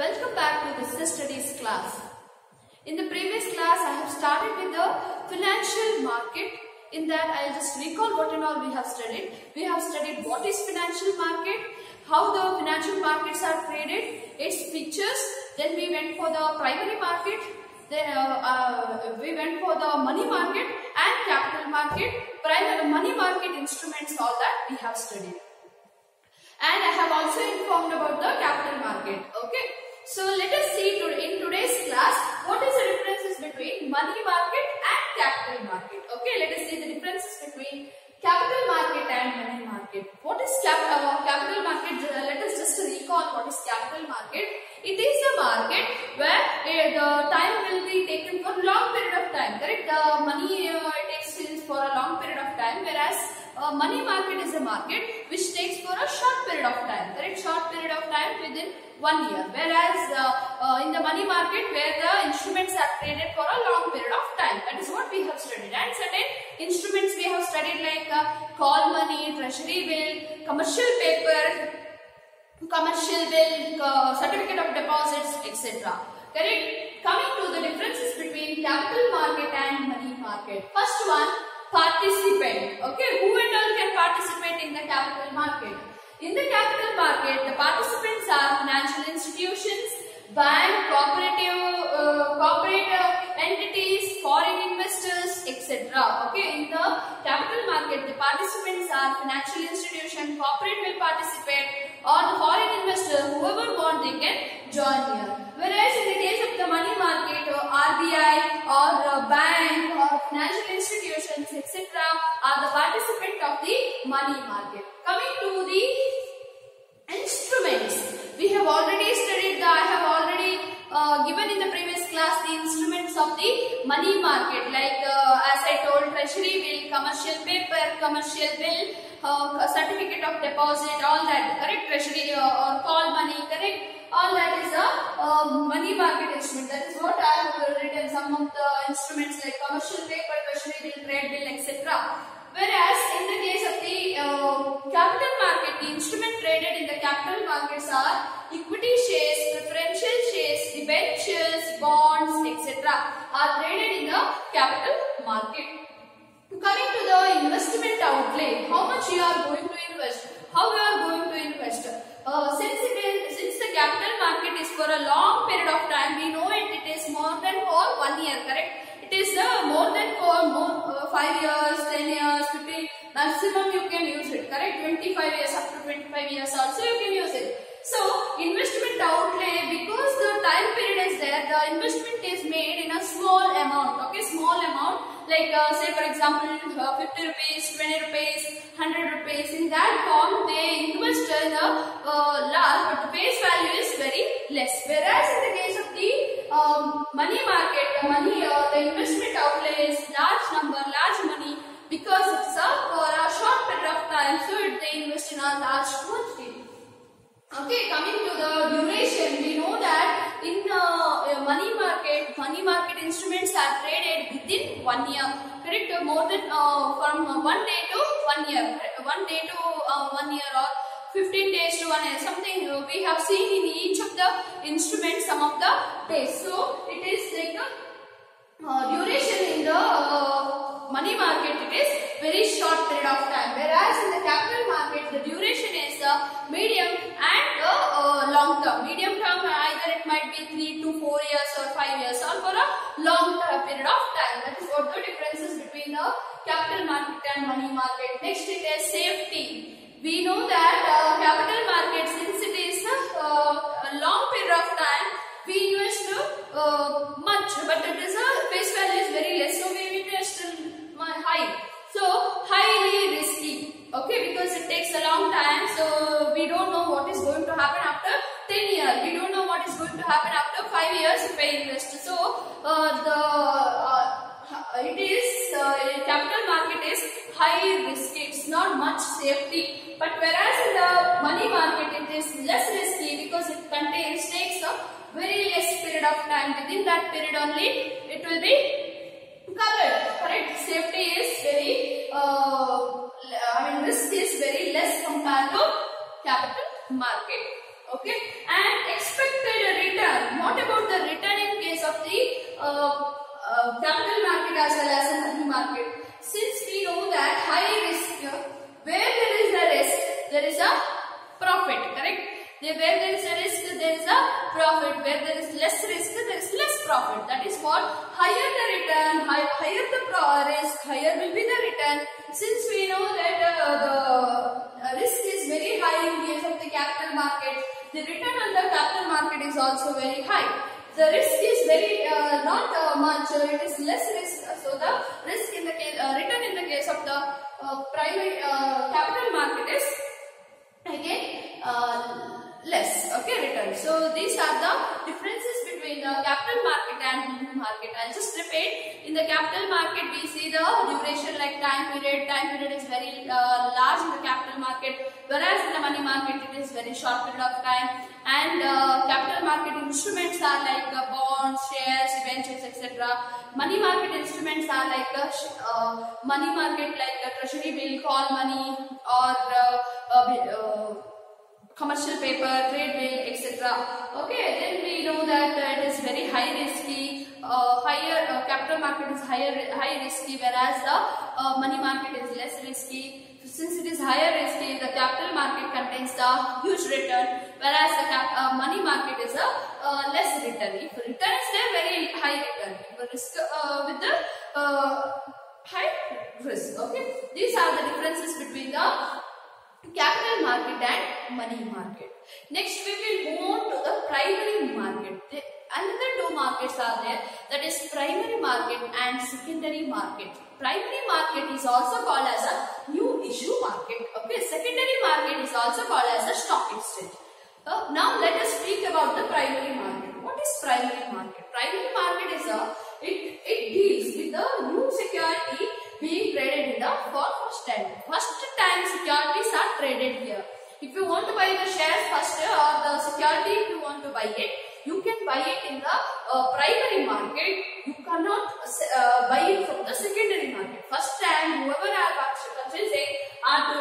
Welcome back to Business Studies class. In the previous class, I have started with the financial market. In that, I'll just recall what and all we have studied. We have studied what is financial market, how the financial markets are traded, its features. Then we went for the primary market. Then we went for the money market and capital market. Primary money market instruments, all that we have studied. And I have also informed about the capital market. Okay. So let us see in today's class what is the differences between money market and capital market. Okay. Let us see the differences between capital market and money market. What is capital market? Let us just recall what is capital market. It is a market where the time will be taken for a long period of time. Correct? The money takes for a long period of time, whereas money market is a market which takes for a short period of time. Correct? Short period of time within 1 year. Whereas in the money market, where the instruments are traded for a long period of time. That is what we have studied. And certain instruments we have studied like call money, treasury bill, commercial paper, commercial bill, certificate of deposits, etc. Correct? Coming to the differences between capital market and money market. First one, participant. Okay, who and all can participate in the capital market? In the capital market, the participants are financial institutions, bank, corporate entities, foreign investors, etc. Okay, in the capital market, the participants are financial institution, corporate will participate, or the foreign investor, whoever want, they can join here. Whereas in the case of the money market, RBI or bank or financial institutions, etc., are the participant of the money market. Coming to the instruments, we have already studied. I have already given in the previous class the instruments of the money market, like as I told, treasury bill, commercial paper, commercial bill, certificate of deposit, all that. Correct? Treasury or call money. Correct? All that is a money market instrument. That is what I have written. Some of the instruments like commercial paper, treasury bill, trade bill, etc. Whereas in the case of the capital market, the instrument traded in the capital markets are equity shares, preferential shares, debentures, bonds, etc. are traded in the capital market. Coming to the investment outlay, how much you are going to invest, how you are going to invest. Since the capital market is for a long period of time, we know it is more than for 1 year. Correct? It is more than for 5 years, 10 years, 15, maximum you can use it. Correct? 25 years, up to 25 years also you can use it. So, investment outlay, because the time period is there, the investment is made in a small amount. Okay, small amount. Like say for example 50 rupees, 20 rupees, 100 rupees. In that form they invest in a large, but the face value is very less. Whereas in the case of the money market, the investment outlay is large money, because it's for a short period of time, so they invest in a large quantity. Okay, coming to the duration, we know that in money market instruments are traded within 1 year. Correct? More than from 1 day to 1 year. 1 day to 1 year, or 15 days to 1 year. Something we have seen in each of the instruments some of the days. So it is like a duration in the money market. It is very short period of time. Whereas in the capital market, the duration is medium and long term. Medium term, either it might be 3 to 4 years or 5 years, or for a long period of time. That is what the differences between the capital market and money market. Next, it is safety. We know that capital market, since it is a long period of time, we invest much, but it is a face value is very less, so we invest high. So highly risky. Okay, because it takes a long time, so we don't know what is going to happen after 10 years. We don't know what is going to happen after 5 years if I invest. So capital market is high risky. It's not much safety. But whereas in the money market, it is less risky because it takes a very less period of time. Within that period only, it will be covered. Correct? Safety is very, risk is very less compared to capital market. Okay, and expected return capital market as well as a money market. Since we know that high risk, where there is a risk, there is a profit, correct? Where there is a risk, there is a profit. Where there is less risk, there is less profit. That is what higher the return, higher the risk, higher will be the return. Since we know that the risk is very high in case of the capital market, the return on the capital market is also very high. The risk is very not much, it is less risk. So the risk in the case, return in the case of the primary capital market is again less, okay, return. So these are the differences between the capital market and money market. I'll just repeat. In the capital market, we see the duration like time period. Time period is very large in the capital market, whereas in the money market it is very short period of time. And capital market instruments are like bonds, shares, debentures, etc. Money market instruments are like money market like treasury bill, call money, or commercial paper, trade bill, etc. Okay, then we know that it is very high risky. Higher capital market is high risky, whereas the money market is less risky. So since it is higher risky, the capital market contains the huge return, whereas the money market is a less return. If return is there, very high return. If risk with the high risk. Okay, these are the differences between the capital market and money market. Next we will move on to the primary market. Another two markets are there, that is primary market and secondary market. Primary market is also called as a new issue market. Okay, secondary market is also called as a stock exchange. Now let us speak about the primary market. What is primary market? Primary market is it deals with the new security being traded in the first time. First time securities are traded here. If you want to buy the shares first or the security, if you want to buy it, you can buy it in the primary market. You cannot buy it from the secondary market. First time, whoever are purchasing are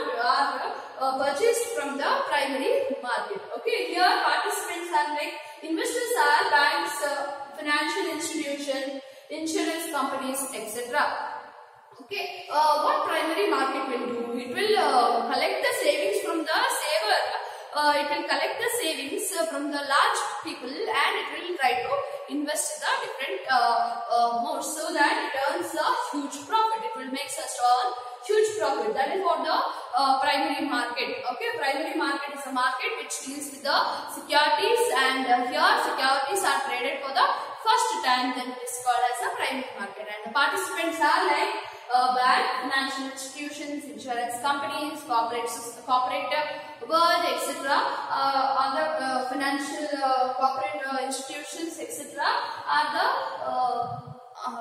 purchased from the primary market. Okay, here participants are like investors are banks, financial institutions, insurance companies, etc. Okay, what primary market will do? It will collect the savings from the saver. It will collect the savings from the large people, and it will try to invest the different modes so that it earns a huge profit. It will make us earn huge profit. That is what the primary market. Okay, primary market is a market which deals with the securities, and here securities are traded for the first time. Then it is called as a primary market, and the participants are like bank, financial institutions, insurance companies, corporate world, etc. Other financial corporate institutions, etc. are the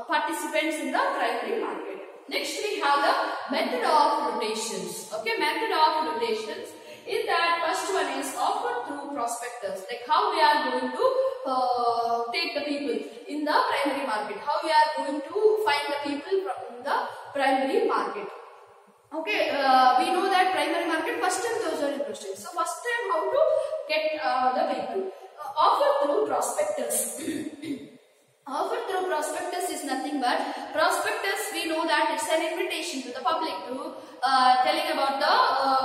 participants in the primary market. Next we have the method of rotations. Okay, method of rotations. In that, first one is offered through prospectus, like how we are going to take the people in the primary market, how we are going to find the people from the primary market. Okay, we know that primary market first time those are interested. So first time how to get the people? Offered through prospectus. Offered through prospectus is nothing but prospectus. We know that it's an invitation to the public to telling about the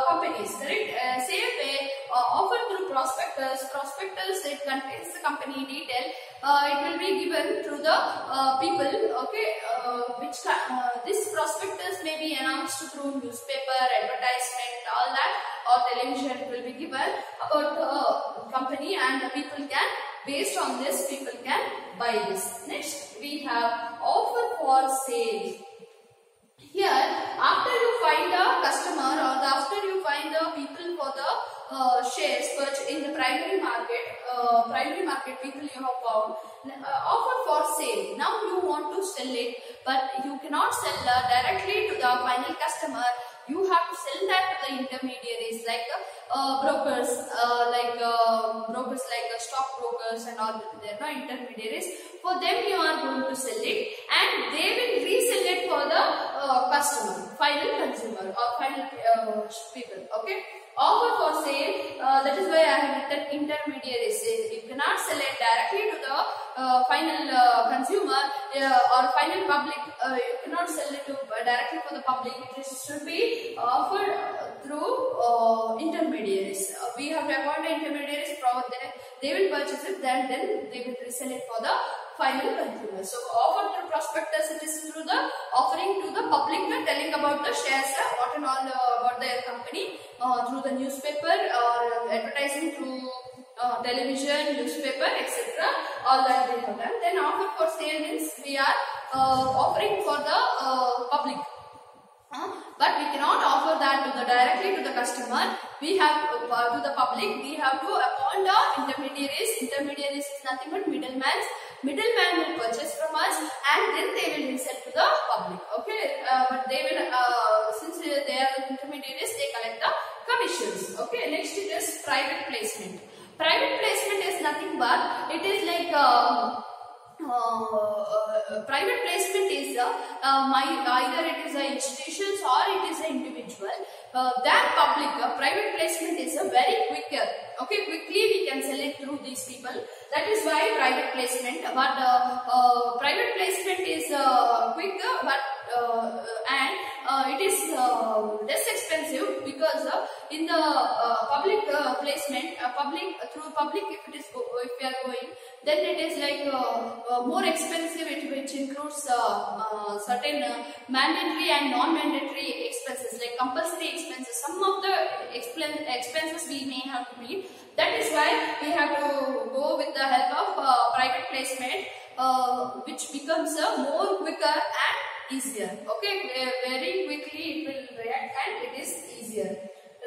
companies. Correct? Same way, offered through prospectus. Prospectus, it contains the company detail. It will be given to the people. Okay, which this prospectus may be announced through newspaper, advertisement, all that, or television. It will be given about the company, and the people can, based on this, people can buy this. Next, we have offer for sale. Here, after you find a customer, or after you find the people for the shares in the primary market people you have found, offer for sale. Now you want to sell it, but you cannot sell directly to the final customer. You have to sell that to the intermediaries like brokers, like stock brokers and all. There are no intermediaries. For them you are going to sell it, and they will resell it for the customer, final consumer or final people. Okay, offer for sale. That is why I have written intermediaries. You cannot sell it directly to the final consumer or final public. You cannot sell it to directly for the public. It should be offered through intermediaries. We have to avoid the intermediaries. They will purchase it, then they will resell it for the final consumer. So offer through prospectus, it is through the offering to the public, telling about the shares, what and all about their company, through the newspaper or advertising through television, newspaper, etc. All that they have done. Then offer for sale means we are offering for the public. But we cannot offer that to the directly to the customer. We have to the public. We have to appoint the intermediaries. Intermediaries is nothing but middlemen. Middleman will purchase from us, and then they will resell to the public. Okay, but they will since they are intermediaries, they collect the commissions. Okay, next it is private placement. Private placement is nothing but it is like private placement is either it is a institutions or it is an individual. Than public, private placement is a very quicker. Okay, quickly we can sell it through these people. That is why private placement. But private placement is quicker, but and it is less expensive because in the public placement, through public, if we are going, then it is like more expensive, which includes certain mandatory and non-mandatory expenses, like compulsory expenses. Some of the expenses we may have to meet. That is why we have to go with the help of private placement, which becomes more quicker and easier. Okay, very quickly it will react and it is easier.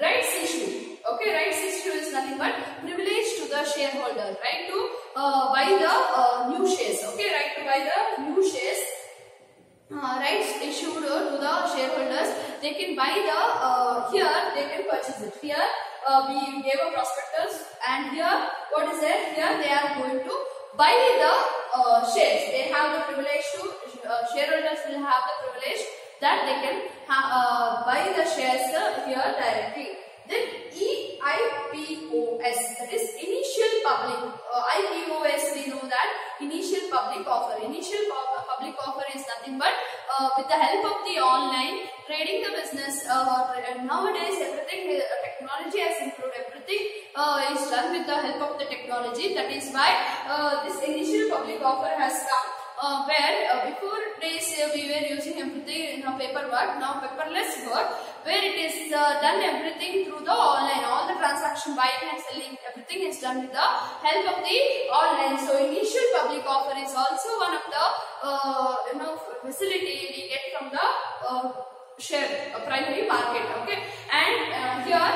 Rights issue. Okay, rights issue is nothing but privilege to the shareholder, right to buy the new shares. Okay, right to buy the new shares. Rights issued to the shareholders. They can buy the here they can purchase it. Here we gave a prospectus, and here what is there? Here they are going to buy the shares. They have the privilege to shareholders will have the privilege that they can buy the shares here directly. Then EIPOS, that is initial public. IPOS, we know that initial public offer. Initial public offer is nothing but with the help of the online trading the business. Nowadays everything technology has improved. Everything is done with the help of the technology. That is why this initial public offer has come. Where before days we were using everything in a paperwork, now paperless work, where it is done everything through the online. All the transaction, buying and selling, everything is done with the help of the online. So initial public offer is also one of the facility we get from the share primary market. Okay, and here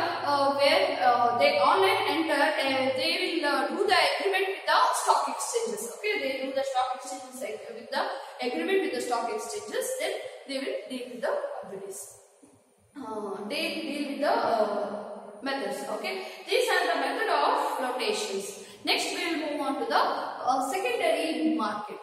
where they online enter, they will do the agreement with the stock exchanges. Okay, they do the stock exchanges with the agreement with the stock exchanges. Then they will deal with the abilities. They deal with the methods. Okay, these are the method of flotations. Next we will move on to the secondary market.